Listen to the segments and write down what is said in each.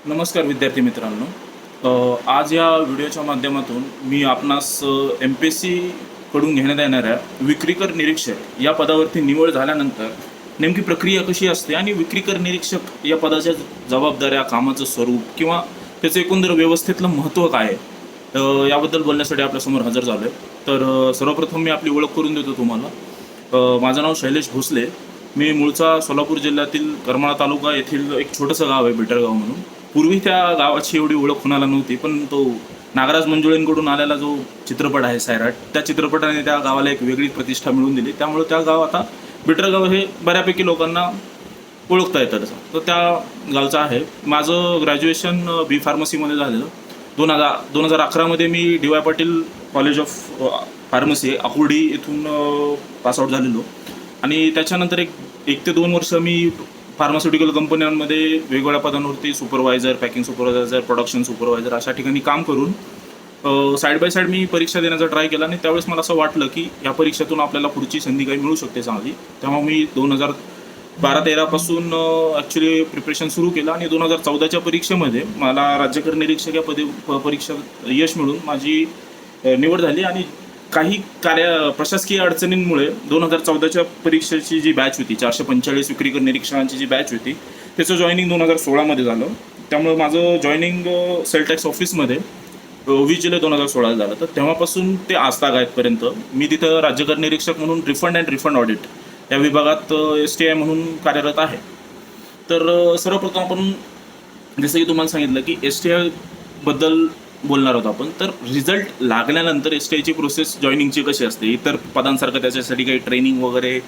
नमस्कार विद्यार्थी मित्रांनो. आज या व्हिडिओच्या माध्यमातून मी आपणास MPSC कडून घेण्यात येणाऱ्या विक्रीकर निरीक्षक या पदावरती निवड झाल्यानंतर नेमकी प्रक्रिया कशी असते आणि विक्रीकर निरीक्षक या पदाच्या जबाबदाऱ्या, कामाचं स्वरूप किंवा त्याचं एकंदर व्यवस्थेतलं महत्त्व काय आहे, याबद्दल बोलण्यासाठी आपल्यासमोर हजर झालो आहे. तर सर्वप्रथम मी आपली ओळख करून देतो तुम्हाला. माझं नाव शैलेश भोसले. मी मूळचा सोलापूर जिल्ह्यातील करमाळा तालुका येथील एक छोटंसं गाव आहे बिटरगाव म्हणून. पूर्वी त्या गावाची एवढी ओळख कुणाला नव्हती, पण तो नागराज मंजुळेंकडून आलेला जो चित्रपट आहे सैराट, त्या चित्रपटाने त्या गावाला एक वेगळी प्रतिष्ठा मिळवून दिली. त्यामुळे त्या गाव आता बिटरगाव हे बऱ्यापैकी लोकांना ओळखता येतं तसं. तर त्या गावचं आहे. माझं ग्रॅज्युएशन बी फार्मसीमध्ये झालेलं. 2011मध्ये मी DY Patil college of pharmacy Akurdi येथून पासआउट झालेलो. आणि त्याच्यानंतर एक ते 2 वर्ष मी फार्मास्युटिकल कंपन्यांमध्ये वेगवेगळ्या पदांवरती supervisor, packing supervisor, production supervisor अशा ठिकाणी काम करून साईड बाय साईड मी परीक्षा देण्याचा ट्राय केला. आणि त्यावेळेस मला असं वाटलं की या परीक्षेतून आपल्याला पुढची संधी काही मिळू शकते चांगली. तेव्हा मी 2012-13 पासून ॲक्च्युली प्रिपरेशन सुरू केलं. आणि 2014च्या परीक्षेमध्ये मला राज्यकर निरीक्षक या परीक्षा यश मिळून माझी निवड झाली. आणि काही प्रशासकीय अडचणींमुळे 2014च्या परीक्षेची जी बॅच होती, 445 विक्रीकर निरीक्षकांची जी बॅच होती, त्याचं जॉईनिंग 2016मध्ये झालं. त्यामुळे माझं जॉईनिंग सेल टॅक्स ऑफिसमध्ये 20 जुलै 2016 झालं. तर तेव्हापासून ते आजतागायतपर्यंत मी तिथं राज्यकर निरीक्षक म्हणून रिफंड अँड रिफंड ऑडिट या विभागात STI म्हणून कार्यरत आहे. तर सर्वप्रथम आपण जसं की तुम्हाला सांगितलं की STI बद्दल बोलणार आहोत आपण. तर रिझल्ट लागल्यानंतर STIची प्रोसेस जॉईनिंगची कशी असते, इतर पदांसारखं त्याच्यासाठी काही ट्रेनिंग वगैरे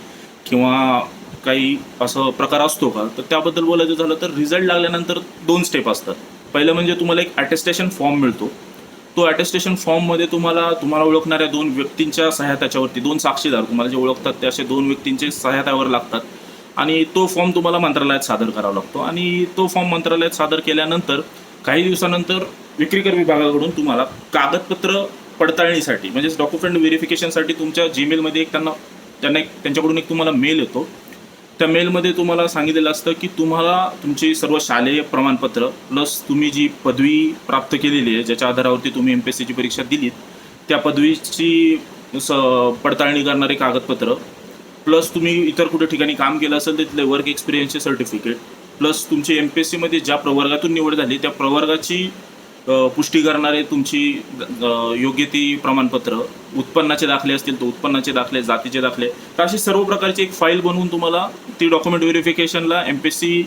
किंवा काही असं प्रकार असतो का, तर त्याबद्दल बोलायचं झालं तर रिझल्ट लागल्यानंतर 2 स्टेप असतात. पहिलं म्हणजे तुम्हाला एक अटेस्टेशन फॉर्म मिळतो. तो अटेस्टेशन फॉर्ममध्ये तुम्हाला ओळखणाऱ्या 2 व्यक्तींच्या सह्या, त्याच्यावरती 2 साक्षीदार तुम्हाला जे ओळखतात ते असे 2 व्यक्तींचे सह्या त्यावर लागतात. आणि तो फॉर्म तुम्हाला मंत्रालयात सादर करावा लागतो. आणि तो फॉर्म मंत्रालयात सादर केल्यानंतर काही दिवसानंतर विक्रीकर विभागाकडून तुम्हाला कागदपत्र पडताळणीसाठी म्हणजे डॉक्युमेंट व्हेरिफिकेशनसाठी तुमच्या जीमेलमध्ये त्यांच्याकडून एक तुम्हाला मेल येतो. त्या मेलमध्ये तुम्हाला सांगितलेलं असतं की तुम्हाला तुमची सर्व शालेय प्रमाणपत्र प्लस तुम्ही जी पदवी प्राप्त केलेली आहे, ज्याच्या आधारावरती तुम्ही MPSCची परीक्षा दिलीत, त्या पदवीची पडताळणी करणारे कागदपत्र प्लस तुम्ही इतर कुठे ठिकाणी काम केलं असेल तिथले वर्क एक्सपिरियन्सचे सर्टिफिकेट प्लस तुमची MPSCमध्ये ज्या प्रवर्गातून निवड झाली त्या प्रवर्गाची पुष्टी करणारे तुमची योग्य ती प्रमाणपत्र, उत्पन्नाचे दाखले असतील तर उत्पन्नाचे दाखले, जातीचे दाखले, तर अशी सर्व प्रकारची एक फाईल बनवून तुम्हाला ती डॉक्युमेंट व्हेरिफिकेशनला MPSC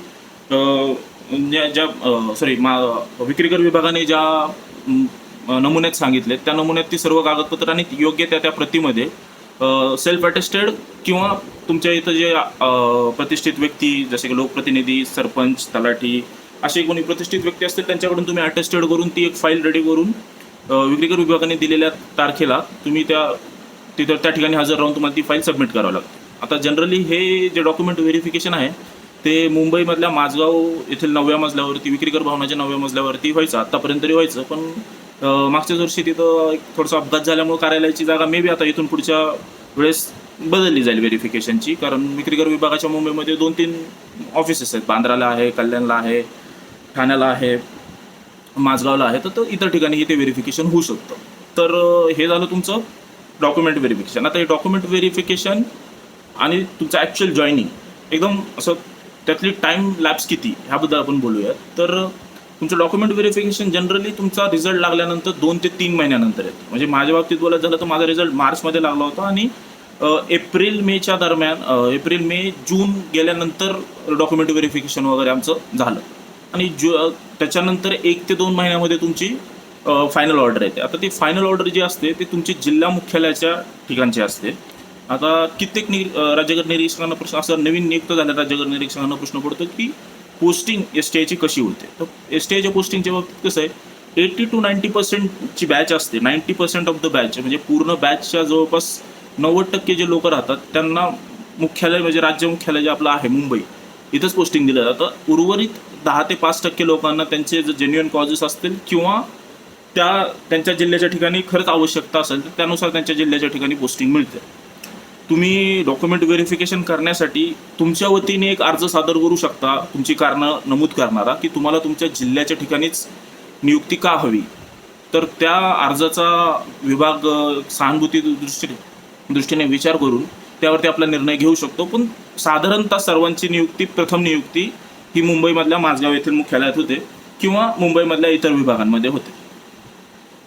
विक्रीकर विभागाने ज्या नमुन्यात सांगितले त्या नमुन्यात ती सर्व कागदपत्र आणि योग्य त्या प्रतिमध्ये सेल्फ अटेस्टेड किंवा तुमच्या इथं जे प्रतिष्ठित व्यक्ती जसे की लोकप्रतिनिधी, सरपंच, तलाठी असे कोणी प्रतिष्ठित व्यक्ती असतील त्यांच्याकडून तुम्ही अटेस्टेड करून ती एक फाईल रेडी करून विक्रीकर विभागाने दिलेल्या तारखेला तुम्ही तिथं त्या ठिकाणी हजर राहून तुम्हाला ती फाईल सबमिट करावी लागते. आता जनरली हे जे डॉक्युमेंट व्हेरिफिकेशन आहे ते मुंबईमधल्या माझगाव येथील 9व्या मजल्यावरती विक्रीकर भवनाच्या 9व्या मजल्यावरती व्हायचं, आत्तापर्यंत तरी व्हायचं. पण मागच्याच वर्षी तिथं एक थोडासा अपघात झाल्यामुळे कार्यालयाची जागा मे बी आता इथून पुढच्या वेळेस बदलली जाईल व्हेरिफिकेशनची. कारण विक्रीकर विभागाच्या मुंबईमध्ये 2-3 ऑफिसेस आहेत. बांद्राला आहे, कल्याणला आहे, ठाण्याला आहे, माझगावला आहे. तर इतर ठिकाणी ते व्हेरिफिकेशन होऊ शकतं. तर हे झालं तुमचं डॉक्युमेंट व्हेरिफिकेशन. आता हे डॉक्युमेंट व्हेरिफिकेशन आणि तुमचं ॲक्च्युअल जॉईनिंग एकदम असं त्यातली टाईम लॅप्स किती ह्याबद्दल आपण बोलूयात. तर तुमचं डॉक्युमेंट व्हेरिफिकेशन जनरली तुमचा रिझल्ट लागल्यानंतर 2 ते 3 महिन्यानंतर येतं. म्हणजे माझ्या बाबतीत बोलायचं झालं तर माझा रिझल्ट मार्चमध्ये लागला होता आणि एप्रिल-मेच्या दरम्यान एप्रिल-मे-जून गेल्यानंतर डॉक्युमेंट व्हेरिफिकेशन वगैरे आमचं झालं. आणि त्याच्यानंतर 1 ते 2 महिन्यामध्ये तुमची फायनल ऑर्डर येते. आता ती फायनल ऑर्डर जी असते ती तुमची जिल्हा मुख्यालयाच्या ठिकाणची असते. आता कित्येक राज्यकर निरीक्षकांना प्रश्न, असं नवीन नियुक्त झाल्या राज्यकर निरीक्षकांना प्रश्न पडतो की पोस्टिंग STIची कशी होते. तर STIच्या पोस्टिंगच्या बाबतीत कसं आहे, 80 to 90% बॅच असते. 90% ऑफ द बॅच म्हणजे पूर्ण बॅचच्या जवळपास 90% जे लोक राहतात त्यांना मुख्यालय म्हणजे राज्य मुख्यालय जे आपलं आहे मुंबई, इथंच पोस्टिंग दिलं जातं. उर्वरित 10 ते 5% लोकांना त्यांचे जर जेन्युइन कॉजेस असतील किंवा त्यांच्या जिल्ह्याच्या ठिकाणी खरंच आवश्यकता असेल तर त्यानुसार त्यांच्या जिल्ह्याच्या ठिकाणी पोस्टिंग मिळते. तुम्ही डॉक्युमेंट व्हेरिफिकेशन करण्यासाठी तुमच्या वतीने एक अर्ज सादर करू शकता, तुमची कारणं नमूद करणारा, की तुम्हाला तुमच्या जिल्ह्याच्या ठिकाणीच नियुक्ती का हवी. तर त्या अर्जाचा विभाग सहानुभूती दृष्टीने विचार करून त्यावरती आपला निर्णय घेऊ शकतो. पण साधारणतः सर्वांची नियुक्ती, प्रथम नियुक्ती ही मुंबईमधल्या माझगाव येथील मुख्यालयात होते किंवा मुंबईमधल्या इतर विभागांमध्ये होते.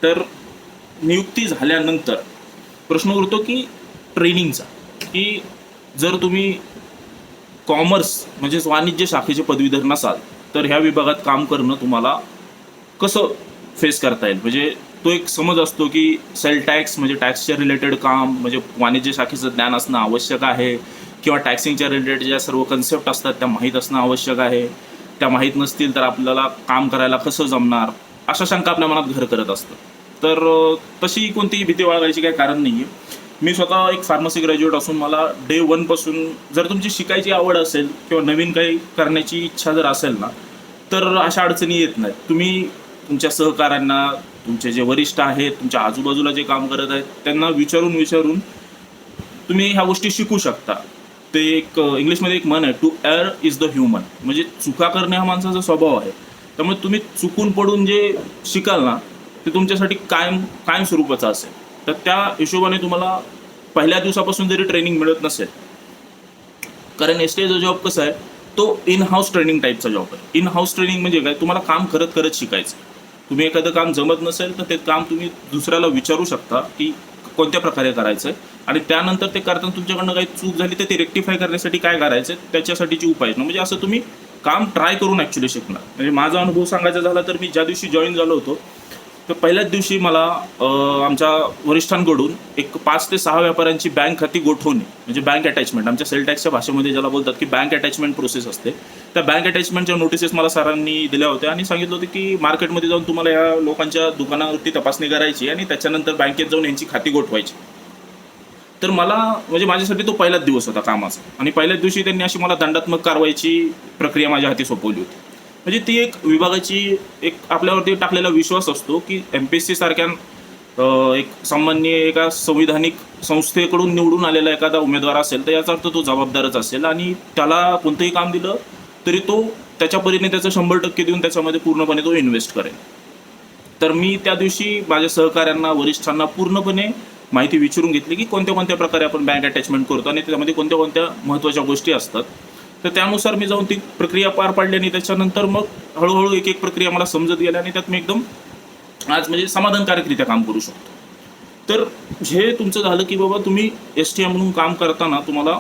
तर नियुक्ती झाल्यानंतर प्रश्न उरतो की ट्रेनिंगचा, की जर तुम्ही कॉमर्स म्हणजेच वाणिज्य शाखेचे पदवीधर नसाल तर ह्या विभागात काम करणं तुम्हाला कसं फेस करता येईल. म्हणजे तो एक समज असतो की सेल टॅक्स म्हणजे टॅक्सच्या रिलेटेड काम म्हणजे वाणिज्य शाखेचं ज्ञान असणं आवश्यक आहे, किंवा टॅक्सिंगच्या रिलेटेड ज्या सर्व कन्सेप्ट असतात त्या माहीत असणं आवश्यक आहे. त्या माहीत नसतील तर आपल्याला काम करायला कसं जमणार, अशा शंका आपल्या मनात घर करत असतं. तर तशी कोणतीही भीती बाळगायची काही कारण नाही आहे. मी स्वतः एक फार्मसी ग्रॅज्युएट असून मला डे 1 पासून जर तुमची शिकायची आवड असेल किंवा नवीन काही करण्याची इच्छा जर असेल ना, तर अशा अडचणी येत नाहीत. तुम्ही तुमच्या सहकाऱ्यांना, तुमचे जे वरिष्ठ आहेत, तुमच्या आजूबाजूला जे काम करत आहेत त्यांना विचारून तुम्ही ह्या गोष्टी शिकू शकता. ते एक इंग्लिशमध्ये एक म्हण आहे, to err is the human, म्हणजे चुका करणे हा माणसाचा स्वभाव आहे. त्यामुळे तुम्ही चुकून पडून जे शिकाल ना ते तुमच्यासाठी कायम स्वरूपाचं असेल. तर त्या हिशोबाने तुम्हाला पहिल्या दिवसापासून जरी ट्रेनिंग मिळत नसेल, कारण एसटीचा जॉब कसा आहे तो इन हाऊस ट्रेनिंग टाईपचा जॉब आहे. इन हाऊस ट्रेनिंग म्हणजे काय, तुम्हाला काम करत करत शिकायचं. तुम्ही एखादं काम जमत नसेल तर ते काम तुम्ही दुसऱ्याला विचारू शकता की कोणत्या प्रकारे करायचं आहे, आणि त्यानंतर ते करताना तुमच्याकडनं काही चूक झाली तर ते रेक्टिफाय करण्यासाठी काय करायचं त्याच्यासाठीची उपाययोजना. म्हणजे असं तुम्ही काम ट्राय करून ॲक्च्युली शिकणार. म्हणजे माझा अनुभव सांगायचा झाला तर मी ज्या दिवशी जॉईन झालो होतो तर पहिल्याच दिवशी मला आमच्या वरिष्ठांकडून एक 5 ते 6 व्यापाऱ्यांची बँक खाती गोठवणे म्हणजे बँक अटॅचमेंट, आमच्या सेल टॅक्सच्या भाषेमध्ये ज्याला बोलतात की बँक अटॅचमेंट प्रोसेस असते, त्या बँक अटॅचमेंटच्या नोटिसेस मला सरांनी दिल्या होत्या आणि सांगितलं होतं की मार्केटमध्ये जाऊन तुम्हाला या लोकांच्या दुकानावरती तपासणी करायची आणि त्याच्यानंतर बँकेत जाऊन यांची खाती गोठवायची. तर मला म्हणजे माझ्यासाठी तो पहिलाच दिवस होता कामाचा, आणि पहिल्याच दिवशी त्यांनी अशी मला दंडात्मक कारवाईची प्रक्रिया माझ्या हाती सोपवली होती. म्हणजे ती एक विभागाची एक आपल्यावरती टाकलेला विश्वास असतो की MPSC सारख्या एक सामान्य एका संविधानिक संस्थेकडून निवडून आलेला एखादा उमेदवार असेल तर याचा अर्थ तो जबाबदारच असेल, आणि त्याला कोणतंही काम दिलं तरी तो त्याच्या परीने त्याचं 100% देऊन त्याच्यामध्ये पूर्णपणे तो इन्व्हेस्ट करेल. तर मी त्या दिवशी माझ्या सहकाऱ्यांना, वरिष्ठांना पूर्णपणे माहिती विचारून घेतली की कोणत्या कोणत्या प्रकारे आपण बँक अटॅचमेंट करतो आणि त्यामध्ये कोणत्या कोणत्या महत्त्वाच्या गोष्टी असतात. तर त्यानुसार मी जाऊन ती प्रक्रिया पार पाडली आणि त्याच्यानंतर मग हळूहळू एक एक प्रक्रिया मला समजत गेल्या आणि त्यात मी एकदम आज म्हणजे समाधानकारकरित्या काम करू शकतो. तर हे तुमचं झालं की बाबा तुम्ही STM म्हणून काम करताना तुम्हाला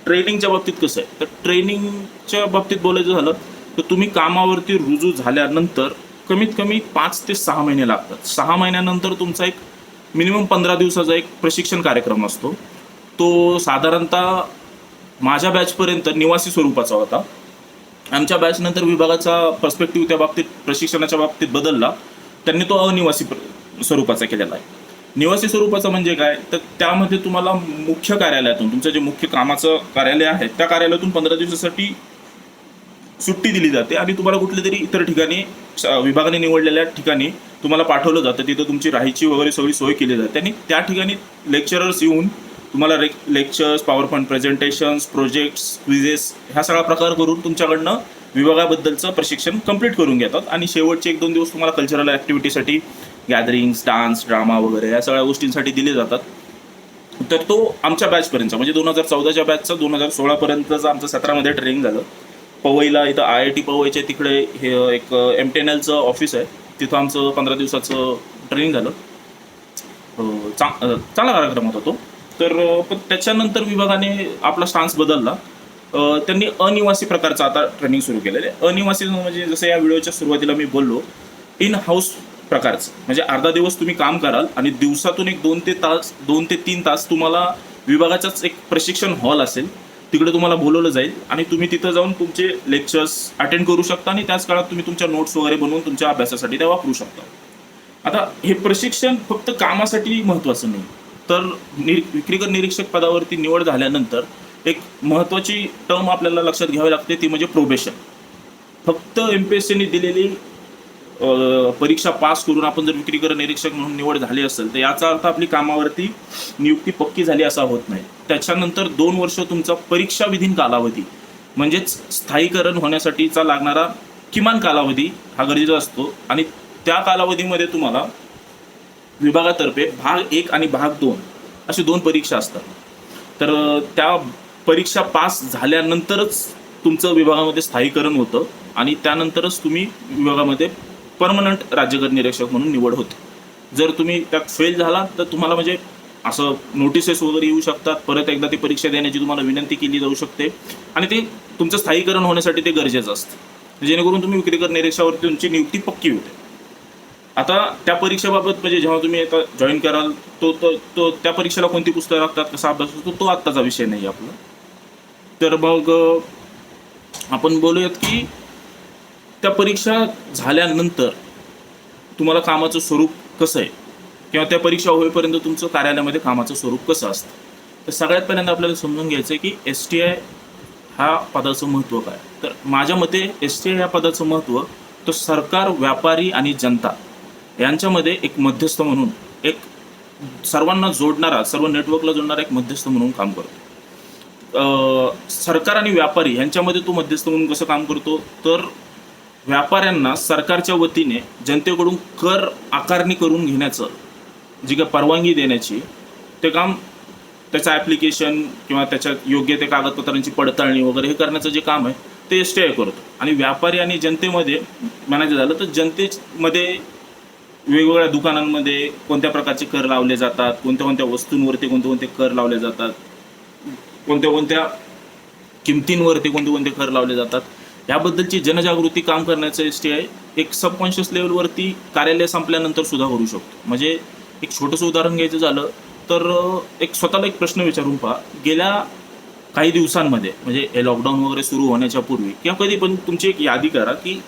ट्रेनिंगच्या बाबतीत कसं आहे. तर ट्रेनिंगच्या बाबतीत बोलायचं झालं तर तुम्ही कामावरती रुजू झाल्यानंतर कमीत कमी 5 ते 6 महिने लागतात. 6 महिन्यानंतर तुमचा एक मिनिमम 15 दिवसाचा एक प्रशिक्षण कार्यक्रम असतो. तो साधारणतः माझ्या बॅचपर्यंत निवासी स्वरूपाचा होता. आमच्या बॅचनंतर विभागाचा पर्स्पेक्टिव्ह त्या बाबतीत प्रशिक्षणाच्या बाबतीत बदलला. त्यांनी तो अनिवासी स्वरूपाचा केलेला आहे. निवासी स्वरूपाचा म्हणजे काय, तर त्यामध्ये तुम्हाला मुख्य कार्यालयातून, तुमचं जे मुख्य कामाचं कार्यालय आहे त्या कार्यालयातून 15 दिवसासाठी सुट्टी दिली जाते आणि तुम्हाला कुठल्या तरी इतर ठिकाणी विभागाने निवडलेल्या ठिकाणी तुम्हाला पाठवलं जातं. तिथं तुमची राहायची वगैरे सगळी सोय केली जाते आणि त्या ठिकाणी लेक्चरर्स येऊन तुम्हाला lectures, power point presentations, projects, quizzes ह्या सगळा प्रकार करून तुमच्याकडनं विभागाबद्दलचं प्रशिक्षण कंप्लीट करून घेतात. आणि शेवटचे 1-2 दिवस तुम्हाला कल्चरल ॲक्टिव्हिटीसाठी गॅदरिंग्स, डान्स, ड्रामा वगैरे या सगळ्या गोष्टींसाठी दिले जातात. तर तो आमच्या बॅचपर्यंतचा म्हणजे 2014च्या बॅचचा 2016पर्यंतचं आमचं 17मध्ये ट्रेनिंग झालं. पवईला इथं IIT पवईच्या तिकडे हे एक MTNLचं ऑफिस आहे, तिथं आमचं 15 दिवसाचं ट्रेनिंग झालं. चांगला कार्यक्रम होता तो. तर पण त्याच्यानंतर विभागाने आपला स्टान्स बदलला. त्यांनी अनिवासी प्रकारचं आता ट्रेनिंग सुरू केलेलं आहे. अनिवासी म्हणजे जसं या व्हिडिओच्या सुरुवातीला मी बोललो, इन हाऊस प्रकारचं म्हणजे अर्धा दिवस तुम्ही काम कराल आणि दिवसातून एक 2 ते 3 तास तुम्हाला विभागाचाच एक प्रशिक्षण हॉल असेल, तिकडे तुम्हाला बोलवलं जाईल आणि तुम्ही तिथं जाऊन तुमचे लेक्चर्स अटेंड करू शकता आणि त्याच काळात तुम्ही तुमच्या नोट्स वगैरे बनवून तुमच्या अभ्यासासाठी त्या वापरू शकता. आता हे प्रशिक्षण फक्त कामासाठी महत्त्वाचं नाही, तर विक्रीकर निरीक्षक पदावरती निवड झाल्यानंतर एक महत्त्वाची टर्म आपल्याला लक्षात घ्यावी लागते, ती म्हणजे प्रोबेशन. फक्त MPSCने दिलेली परीक्षा पास करून आपण जर विक्री कर निरीक्षक म्हणून निवड झाली असेल तर याचा अर्थ आपली कामावरती नियुक्ती पक्की झाली असा होत नाही. त्याच्यानंतर 2 वर्ष तुमचा परीक्षाविधीन कालावधी म्हणजेच स्थायीकरण होण्यासाठीचा लागणारा किमान कालावधी हा गरजेचा असतो आणि त्या कालावधीमध्ये तुम्हाला विभागातर्फे भाग 1 आणि भाग 2 अशी 2 परीक्षा असतात. तर त्या परीक्षा पास झाल्यानंतरच तुमचं विभागामध्ये स्थायीकरण होतं आणि त्यानंतरच तुम्ही विभागामध्ये परमनंट राज्यकर निरीक्षक म्हणून निवड होते. जर तुम्ही त्यात फेल झाला तर तुम्हाला म्हणजे असं नोटिसेस वगैरे येऊ शकतात, परत एकदा ती परीक्षा देण्याची तुम्हाला विनंती केली जाऊ शकते आणि ते तुमचं स्थायीकरण होण्यासाठी ते गरजेचं असतं, जेणेकरून तुम्ही विक्रीकर निरीक्षकावरती तुमची नियुक्ती पक्की होते. आता त्या परीक्षेबाबत म्हणजे जेव्हा तुम्ही आता जॉईन कराल तो त्या परीक्षेला कोणती पुस्तकं लागतात, कसा अभ्यास होतो, तो आत्ताचा विषय नाही आपला. तर मग आपण बोलूयात की त्या परीक्षा झाल्यानंतर तुम्हाला कामाचं स्वरूप कसं आहे किंवा त्या परीक्षा होईपर्यंत तुमचं कार्यालयामध्ये कामाचं स्वरूप कसं असतं. तर सगळ्यात पहिल्यांदा आपल्याला समजून घ्यायचं आहे की STI हा पदाचं महत्त्व काय. तर माझ्या मते STI या पदाचं महत्त्व तो सरकार, व्यापारी आणि जनता यांच्यामध्ये एक मध्यस्थ म्हणून, एक सर्वांना जोडणारा, सर्व नेटवर्कला जोडणारा एक मध्यस्थ म्हणून काम करतो. सरकार आणि व्यापारी यांच्यामध्ये तो मध्यस्थ म्हणून कसं काम करतो, तर व्यापाऱ्यांना सरकारच्या वतीने जनतेकडून कर आकारणी करून घेण्याचं जी काही परवानगी देण्याची ते काम, त्याचं ॲप्लिकेशन किंवा त्याच्यात योग्य ते कागदपत्रांची पडताळणी वगैरे हे करण्याचं जे काम आहे ते STI करतो. आणि व्यापारी आणि जनतेमध्ये म्हणायचं झालं तर जनतेमध्ये वेगवेगळ्या दुकानांमध्ये कोणत्या प्रकारचे कर लावले जातात, कोणत्या कोणत्या वस्तूंवरती कोणते कोणते कर लावले जातात, कोणत्या कोणत्या किमतींवरती कोणते कोणते कर लावले जातात, याबद्दलची जनजागृती काम करण्याचं STI एक सबकॉन्शियस लेवलवरती कार्यालय संपल्यानंतर सुद्धा करू शकतो. म्हणजे एक छोटंसं उदाहरण घ्यायचं झालं तर एक स्वतःला एक प्रश्न विचारून पहा, गेल्या काही दिवसांमध्ये म्हणजे हे लॉकडाऊन वगैरे सुरू होण्याच्या पूर्वी किंवा कधी पण तुमची एक यादी करा की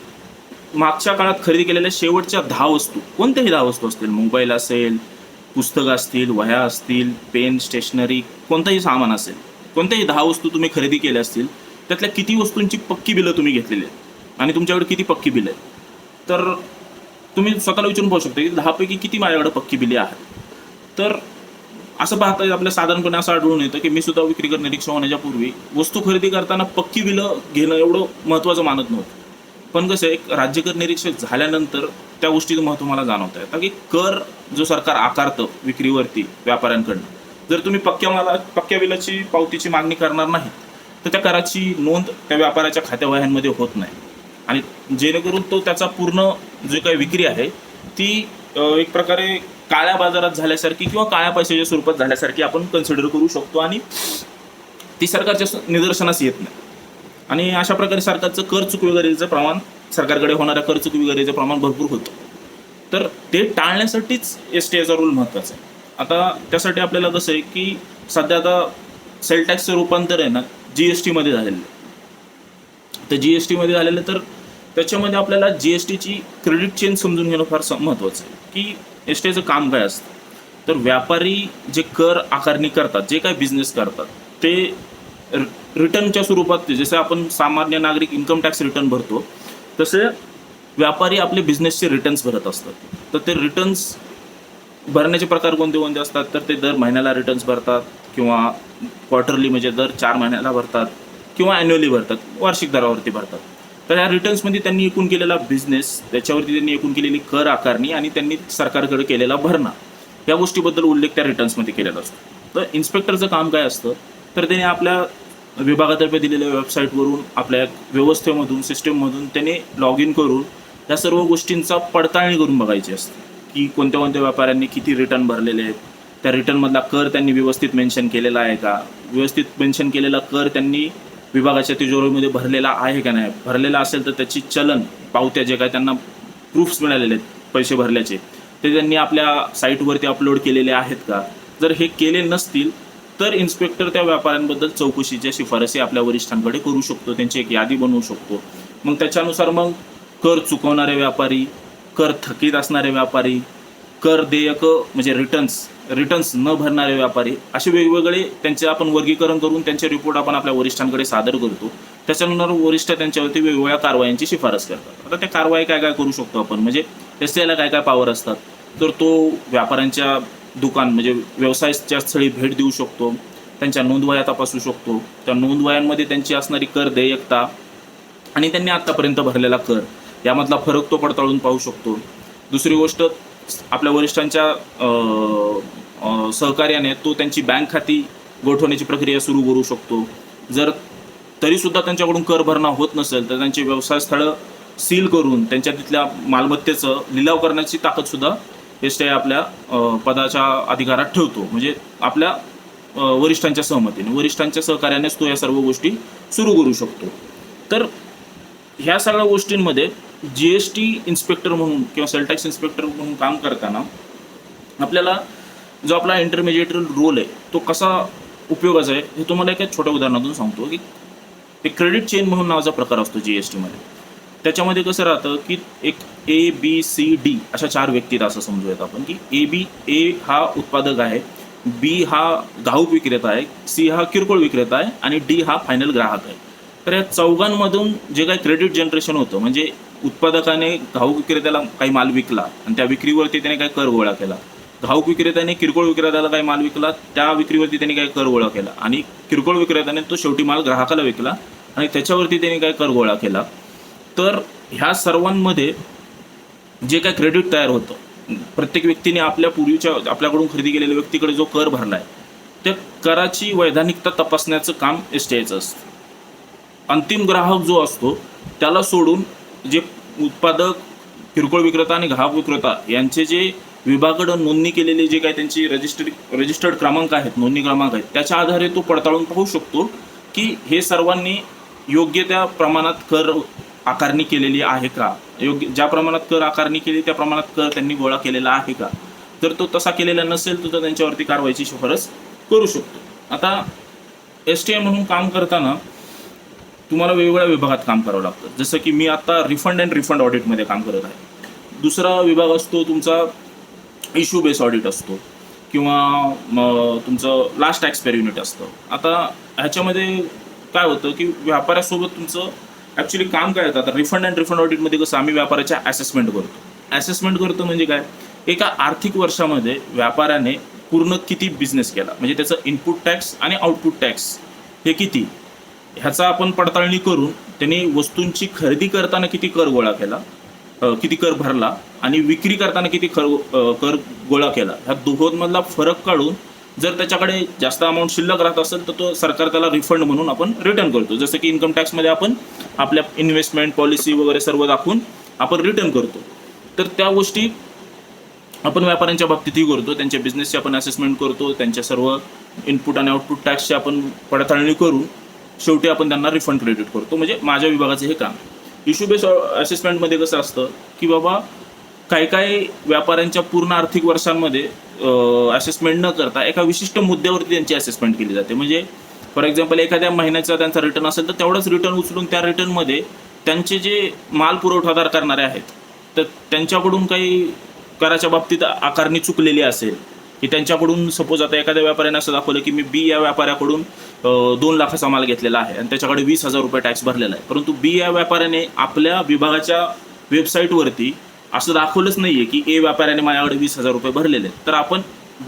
मागच्या काळात खरेदी केलेल्या शेवटच्या 10 वस्तू, कोणत्याही 10 वस्तू असतील, मोबाईल असेल, पुस्तकं असतील, वह्या असतील, पेन, स्टेशनरी, कोणतंही सामान असेल, कोणत्याही 10 वस्तू तुम्ही खरेदी केल्या असतील, त्यातल्या किती वस्तूंची पक्की बिलं तुम्ही घेतलेली आहेत आणि तुमच्याकडे किती पक्की बिलं आहेत. तर तुम्ही स्वतःला विचारून पाहू शकता की 10 पैकी किती माझ्याकडे पक्की बिले आहेत. तर असं पाहता आपल्या साधारणपणे असं आढळून येतं की मी सुद्धा विक्रीकर निरीक्षक होण्याच्या पूर्वी वस्तू खरेदी करताना पक्की बिलं घेणं एवढं महत्त्वाचं मानत नव्हतं. पण कसं एक राज्यकर निरीक्षक झाल्यानंतर त्या गोष्टीचं महत्त्व मला जाणवतं आहे. की कर जो सरकार आकारतं विक्रीवरती व्यापाऱ्यांकडनं, जर तुम्ही पक्क्या बिलाची पावतीची मागणी करणार नाही तर त्या कराची नोंद त्या व्यापाऱ्याच्या खात्यावह्यांमध्ये होत नाही आणि जेणेकरून तो त्याचा पूर्ण जे काही विक्री आहे ती एक प्रकारे काळ्या बाजारात झाल्यासारखी किंवा काळ्या पैशाच्या स्वरूपात झाल्यासारखी आपण कन्सिडर करू शकतो आणि ती सरकारच्या निदर्शनास येत नाही. आणि अशा प्रकारे सरकारचं कर चुकवेगिरीचं प्रमाण, सरकारकडे होणाऱ्या कर चुकवेगिरीचं प्रमाण भरपूर होतं. तर ते टाळण्यासाठीच STIचा रूल महत्त्वाचा आहे. आता त्यासाठी आपल्याला कसं आहे की सध्या आता सेल टॅक्सचं रूपांतर आहे ना GSTमध्ये झालेलं आहे. तर GSTमध्ये झालेलं तर त्याच्यामध्ये आपल्याला GSTची क्रेडिट चेन समजून घेणं फार महत्त्वाचं आहे की STIचं काम काय असतं. तर व्यापारी जे कर आकारणी करतात, जे काय बिझनेस करतात ते रिटर्नच्या स्वरूपात, जसं आपण सामान्य नागरिक इन्कम टॅक्स रिटर्न भरतो तसे व्यापारी आपले बिझनेसचे रिटर्न्स भरत असतात. तर ते रिटर्न्स भरण्याचे प्रकार कोणते कोणते असतात, तर ते दर महिन्याला रिटर्न्स भरतात किंवा क्वार्टरली म्हणजे दर 4 महिन्याला भरतात किंवा ॲन्युअली भरतात, वार्षिक दरावरती भरतात. तर या रिटर्न्समध्ये त्यांनी एकूण केलेला बिझनेस, त्याच्यावरती त्यांनी एकूण केलेली कर आकारणी आणि त्यांनी सरकारकडे केलेला भरणा या गोष्टीबद्दल उल्लेख त्या रिटर्न्समध्ये केलेला असतो. तर इन्स्पेक्टरचं काम काय असतं, तर त्याने आपल्या विभागातर्फे दिलेल्या वेबसाईटवरून, आपल्या व्यवस्थेमधून, सिस्टीममधून त्याने लॉग इन करून या सर्व गोष्टींचा पडताळणी करून बघायची असते की कोणत्या कोणत्या व्यापाऱ्यांनी किती रिटर्न भरलेले आहेत, त्या रिटर्नमधला कर त्यांनी व्यवस्थित मेन्शन केलेला आहे का, व्यवस्थित मेन्शन केलेला कर त्यांनी विभागाच्या तिजोरीमध्ये भरलेला आहे का नाही, भरलेला असेल तर त्याची चलन पावत्या जे काय त्यांना प्रूफ्स मिळालेले आहेत पैसे भरल्याचे ते त्यांनी आपल्या साईटवरती अपलोड केलेले आहेत का. जर हे केले नसतील तर इन्स्पेक्टर त्या व्यापाऱ्यांबद्दल चौकशीच्या शिफारसी आपल्या वरिष्ठांकडे करू शकतो, त्यांची एक यादी बनवू शकतो. मग त्याच्यानुसार मग कर चुकवणारे व्यापारी, कर थकीत असणारे व्यापारी, कर देयक म्हणजे रिटर्न्स रिटर्न्स न भरणारे व्यापारी, असे वेगवेगळे त्यांचे आपण वर्गीकरण करून त्यांचे रिपोर्ट आपण आपल्या वरिष्ठांकडे सादर करतो. त्याच्यानंतर वरिष्ठ त्यांच्यावरती वेगवेगळ्या कारवायांची शिफारस करतात. आता त्या कारवाई काय काय करू शकतो आपण, म्हणजे STIला काय काय पॉवर असतात, तर तो व्यापाऱ्यांच्या दुकान म्हणजे व्यवसायाच्या स्थळी भेट देऊ शकतो, त्यांच्या नोंदवह्या तपासू शकतो, त्या नोंदवह्यांमध्ये त्यांची असणारी कर देयकता आणि त्यांनी आत्तापर्यंत भरलेला कर यामधला फरक तो पडताळून पाहू शकतो. दुसरी गोष्ट, आपल्या वरिष्ठांच्या सहकार्याने तो त्यांची बँक खाती गोठवण्याची प्रक्रिया सुरू करू शकतो. जर तरीसुद्धा त्यांच्याकडून कर भरणा होत नसेल तर त्यांची व्यवसाय स्थळं सील करून त्यांच्या तिथल्या मालमत्तेचं लिलाव करण्याची ताकदसुद्धा STI आपल्या पदाच्या अधिकारात ठेवतो. म्हणजे आपल्या वरिष्ठांच्या सहमतीने, वरिष्ठांच्या सहकार्यानेच तो या सर्व गोष्टी सुरू करू शकतो. तर ह्या सगळ्या गोष्टींमध्ये GST इन्स्पेक्टर म्हणून किंवा सेल टॅक्स इन्स्पेक्टर म्हणून काम करताना आपल्याला जो आपला इंटरमिजिएटरी रोल आहे तो कसा उपयोगाचा आहे हे तुम्हाला एका छोट्या उदाहरणातून सांगतो. की एक क्रेडिट चेन म्हणून नावाचा प्रकार असतो GSTमध्ये. त्याच्यामध्ये कसं राहतं की एक ABCD अशा 4 व्यक्ती असं समजूयात आपण, की A हा उत्पादक आहे, B हा घाऊक विक्रेता आहे, C हा किरकोळ विक्रेता आहे आणि D हा फायनल ग्राहक आहे. तर या चौघांमधून जे काही क्रेडिट जनरेशन होतं, म्हणजे उत्पादकाने घाऊक विक्रेत्याला काही माल विकला आणि त्या विक्रीवरती त्याने काही कर गोळा केला, घाऊक विक्रेत्याने किरकोळ विक्रेत्याला काही माल विकला, त्या विक्रीवरती त्याने काही कर गोळा केला आणि किरकोळ विक्रेत्याने तो शेवटी माल ग्राहकाला विकला आणि त्याच्यावरती त्याने काही कर गोळा केला. तर ह्या सर्वांमध्ये जे काय क्रेडिट तयार होतं, प्रत्येक व्यक्तीने आपल्याकडून खरेदी केलेल्या व्यक्तीकडे जो कर भरला आहे त्या कराची वैधानिकता तपासण्याचं काम STIचं असतं. अंतिम ग्राहक जो असतो त्याला सोडून जे उत्पादक, किरकोळ विक्रेता आणि घाऊक विक्रेता यांचे जे विभागाकडं नोंदणी केलेले जे काही त्यांची रजिस्टर्ड क्रमांक आहेत, नोंदणी क्रमांक आहेत, त्याच्या आधारे तो पडताळून पाहू शकतो की हे सर्वांनी योग्य त्या प्रमाणात कर आकारणी केलेली आहे का, योग्य ज्या प्रमाणात कर आकारणी केली त्या प्रमाणात कर त्यांनी गोळा केलेला आहे का. जर तो तसा केलेला नसेल तर त्यांच्यावरती कारवाईची शिफारस करू शकतो. आता STI म्हणून काम करताना तुम्हाला वेगवेगळ्या विभागात काम करावं लागतं. जसं की मी आता रिफंड ऑडिटमध्ये काम करत आहे. दुसरा विभाग असतो तुमचा इश्यू बेस ऑडिट असतो किंवा तुमचं लास्ट टॅक्स पेर युनिट असतं. आता ह्याच्यामध्ये काय होतं की व्यापाऱ्यासोबत तुमचं ॲक्च्युली काम काय होतं. आता रिफंड ऑडिटमध्ये कसं आम्ही व्यापाराच्या ॲसेसमेंट करतो म्हणजे काय, एका आर्थिक वर्षामध्ये व्यापाऱ्याने पूर्ण किती बिझनेस केला, म्हणजे त्याचं इनपुट टॅक्स आणि आउटपुट टॅक्स हे किती, ह्याचा आपण पडताळणी करून त्यांनी वस्तूंची खरेदी करताना किती कर गोळा केला, किती कर भरला आणि विक्री करताना किती कर गोळा केला, ह्या दोघांमधला फरक काढून जर त्याच्याकडे जास्त अमाऊंट शिल्लक राहत असेल तर तो सरकार त्याला रिफंड म्हणून आपण रिटर्न करतो. जसं की इन्कम टॅक्समध्ये आपण आपल्या इन्व्हेस्टमेंट पॉलिसी वगैरे सर्व दाखवून आपण रिटर्न करतो. तर त्या गोष्टी आपण व्यापाऱ्यांच्या बाबतीतही करतो. त्यांच्या बिझनेसची आपण असेसमेंट करतो, त्यांच्या सर्व इनपुट आणि आउटपुट टॅक्सची आपण पडताळणी करून शेवटी आपण त्यांना रिफंड क्रेडिट करतो. म्हणजे माझ्या विभागाचं हे काम. इश्यू बेस असेसमेंटमध्ये कसं असतं की बाबा काही व्यापाऱ्यांच्या पूर्ण आर्थिक वर्षांमध्ये असेसमेंट न करता एका विशिष्ट मुद्द्यावरती त्यांची असेसमेंट केली जाते. म्हणजे फॉर एक्झाम्पल एखाद्या महिन्याचा त्यांचा रिटर्न असेल तर तेवढंच रिटर्न उचलून त्या रिटर्नमध्ये त्यांचे जे माल पुरवठादार करणारे आहेत तर त्यांच्याकडून काही कराच्या बाबतीत आकारणी चुकलेली असेल की त्यांच्याकडून सपोज आता एखाद्या व्यापाऱ्याने असं दाखवलं की मी B या व्यापाऱ्याकडून 2 लाखाचा माल घेतलेला आहे आणि त्याच्याकडे 20,000 रुपये टॅक्स भरलेला आहे, परंतु B या व्यापाऱ्याने आपल्या विभागाच्या वेबसाईटवरती असं दाखवलंच नाही आहे की A व्यापाऱ्याने माझ्याकडे 20,000 रुपये भरलेले आहेत. तर आपण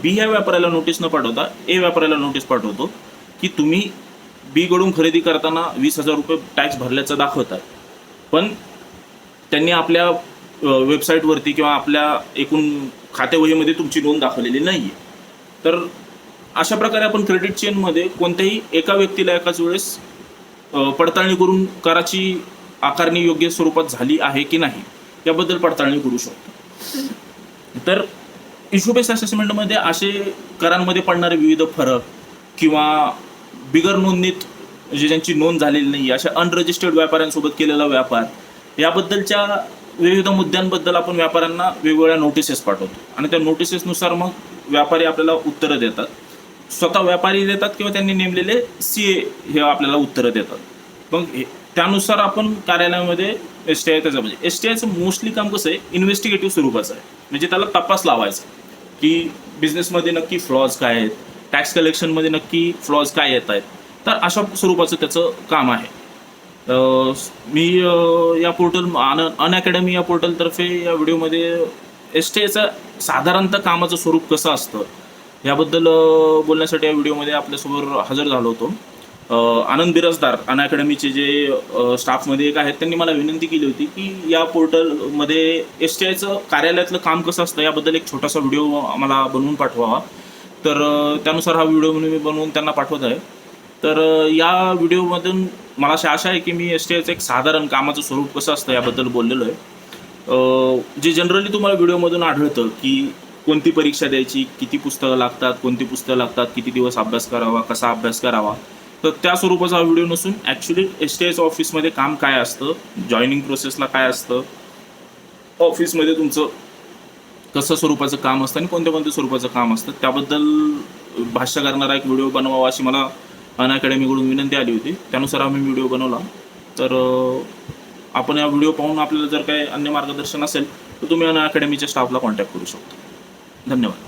B या व्यापाऱ्याला नोटीस न पाठवता A व्यापाऱ्याला नोटीस पाठवतो की तुम्ही B कडून खरेदी करताना 20,000 रुपये टॅक्स भरल्याचं दाखवतात, पण त्यांनी आपल्या वेबसाईटवरती किंवा आपल्या एकूण खातेवहीमध्ये तुमची नोंद दाखवलेली नाही आहे. तर अशा प्रकारे आपण क्रेडिट चेनमध्ये कोणत्याही एका व्यक्तीला एकाच वेळेस पडताळणी करून कराची आकारणी योग्य स्वरूपात झाली आहे की नाही याबद्दल पडताळणी करू शकतो. तर इश्यू बेस असेसमेंटमध्ये असे करांमध्ये पडणारे विविध फरक किंवा बिगर नोंदणीत म्हणजे ज्यांची नोंद झालेली नाही अशा अनरजिस्टर्ड व्यापाऱ्यांसोबत केलेला व्यापार याबद्दलच्या विविध मुद्द्यांबद्दल आपण व्यापाऱ्यांना वेगवेगळ्या नोटिसेस पाठवतो आणि त्या नोटिसेसनुसार मग व्यापारी आपल्याला उत्तरं देतात. स्वतः व्यापारी देतात किंवा त्यांनी नेमलेले CA हे आपल्याला उत्तरं देतात. मग त्यानुसार आपण कार्यालयामध्ये STI त्याचं म्हणजे STIचं मोस्टली काम कसं आहे इन्व्हेस्टिगेटिव्ह स्वरूपाचं आहे, म्हणजे त्याला तपास लावायचा. की बिझनेसमध्ये नक्की फ्लॉज काय आहेत, टॅक्स कलेक्शनमध्ये नक्की फ्लॉज काय येत आहेत. तर अशा स्वरूपाचं त्याचं काम आहे. मी या पोर्टल अनअकॅडमी या पोर्टलतर्फे या व्हिडिओमध्ये STA साधारणतः कामाचं स्वरूप कसं असतं याबद्दल बोलण्यासाठी या व्हिडिओमध्ये आपल्यासमोर हजर झालो होतो. आनंद बिराजदार अनअकॅडमीचे जे स्टाफमध्ये एक आहेत, त्यांनी मला विनंती केली होती की या पोर्टलमध्ये STA कार्यालयातलं काम कसं असतं याबद्दल एक छोटासा व्हिडिओ आम्हाला बनवून पाठवावा. तर त्यानुसार हा व्हिडिओ मी बनवून त्यांना पाठवत आहे. तर या व्हिडिओमधून मला अशी आशा आहे की मी STA एक साधारण कामाचं स्वरूप कसं असतं याबद्दल बोललेलो आहे. जे जनरली तुम्हाला व्हिडिओमधून आढळतं की कोणती परीक्षा द्यायची, किती पुस्तकं लागतात, कोणती पुस्तकं लागतात, किती दिवस अभ्यास करावा, कसा अभ्यास करावा, तर त्या स्वरूपाचा हा व्हिडिओ नसून ॲक्च्युली STA ऑफिसमध्ये काम काय असतं, जॉईनिंग प्रोसेसला काय असतं, ऑफिसमध्ये तुमचं कसं स्वरूपाचं काम असतं आणि कोणत्या कोणत्या स्वरूपाचं काम असतं त्याबद्दल भाष्य करणारा एक व्हिडिओ बनवावा अशी मला अनअकॅडमीकडून विनंती आली होती. त्यानुसार आम्ही व्हिडिओ बनवला. तर आपण या व्हिडिओ पाहून आपल्याला जर काही अन्य मार्गदर्शन असेल तर तुम्ही अनअकॅडमीच्या स्टाफला कॉन्टॅक्ट करू शकता. धन्यवाद.